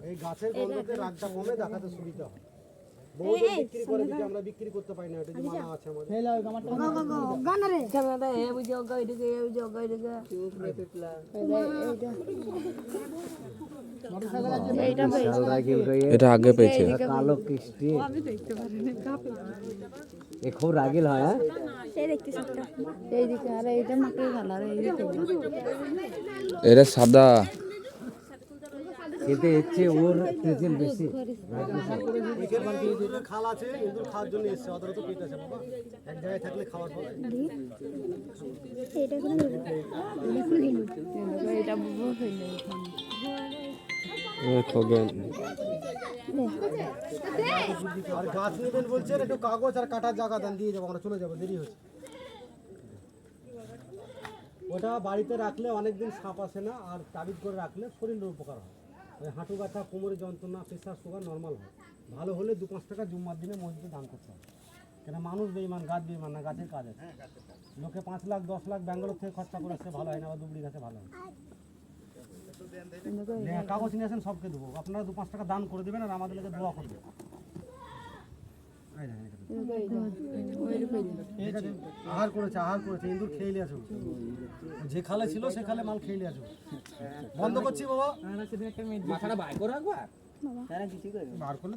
এই গাছের গন্ধতে রাগটা কমে দেখাতে সুবিধা হয়। বহুত বিক্রি করে দিতে আমরা বিক্রি করতে পারি না, এটা যে মানা আছে আমাদের। হেলা গামাটা গানা রে গানাটা এ বুঝি অগা এদিকে এ বুঝি অগা এদিকে উপরে পেটলা এটা আগে পেয়েছে। কালো কিস্তি আমি দেখতে পারিনি কাপে এ খুব রাগিল হয়। হ্যাঁ এই দেখতে সবটা এই দিকে আর এইটা মাটি কালার এই দিকে এটা সাদা কিন্তু হচ্ছে ওর তেজেল বেশি। একের বাড়ি যে খাল আছে ইঁদুর খাওয়ার জন্য এসছে, ওদের তো পেট আছে বাবা, এক জায়গায় থাকলে খাওয়ার পরে এটা কোন এটা বুবু হইলো খোগেন। আর গাছ নেবেন বলছেন, একটু কাগজ আর কাটার জায়গা দেন, দিয়ে যাবো, আমরা চলে যাবো, দেরি হচ্ছে। ওটা বাড়িতে রাখলে অনেকদিন সাপ আসে না, আর তাবিজ করে রাখলে শরীরের উপকার হয়। ওই হাঁটু ব্যথা, কোমরের যন্ত্রণা, প্রেশার, সুগার নর্মাল হয়। ভালো হলে 2-5 টাকা জুম্মার দিনে মসজিদে দান করতে হবে। কেন মানুষ বেইমান, গাছ বেইমান না, গাছের কাজ আছে। লোকে 5 লাখ 10 লাখ ব্যাঙ্গালোর থেকে খরচা করে আসছে, ভালো হয় না, আবার দুবড়ি গাছে ভালো হয়। কাগজ নিয়ে আসেন, সবকে দেবো, আপনারা 2-5 টাকা দান করে দেবেন আর আমাদের লোকে দোয়া করবেন। আহার করেছে ইঁদুর খেয়ে নিয়ে আসো, যে খালে ছিল সে খালে মাল খেয়ে নিয়ে আসো। বন্ধ করছি বাবা, মাথাটা বার করে রাখবা, বার করলে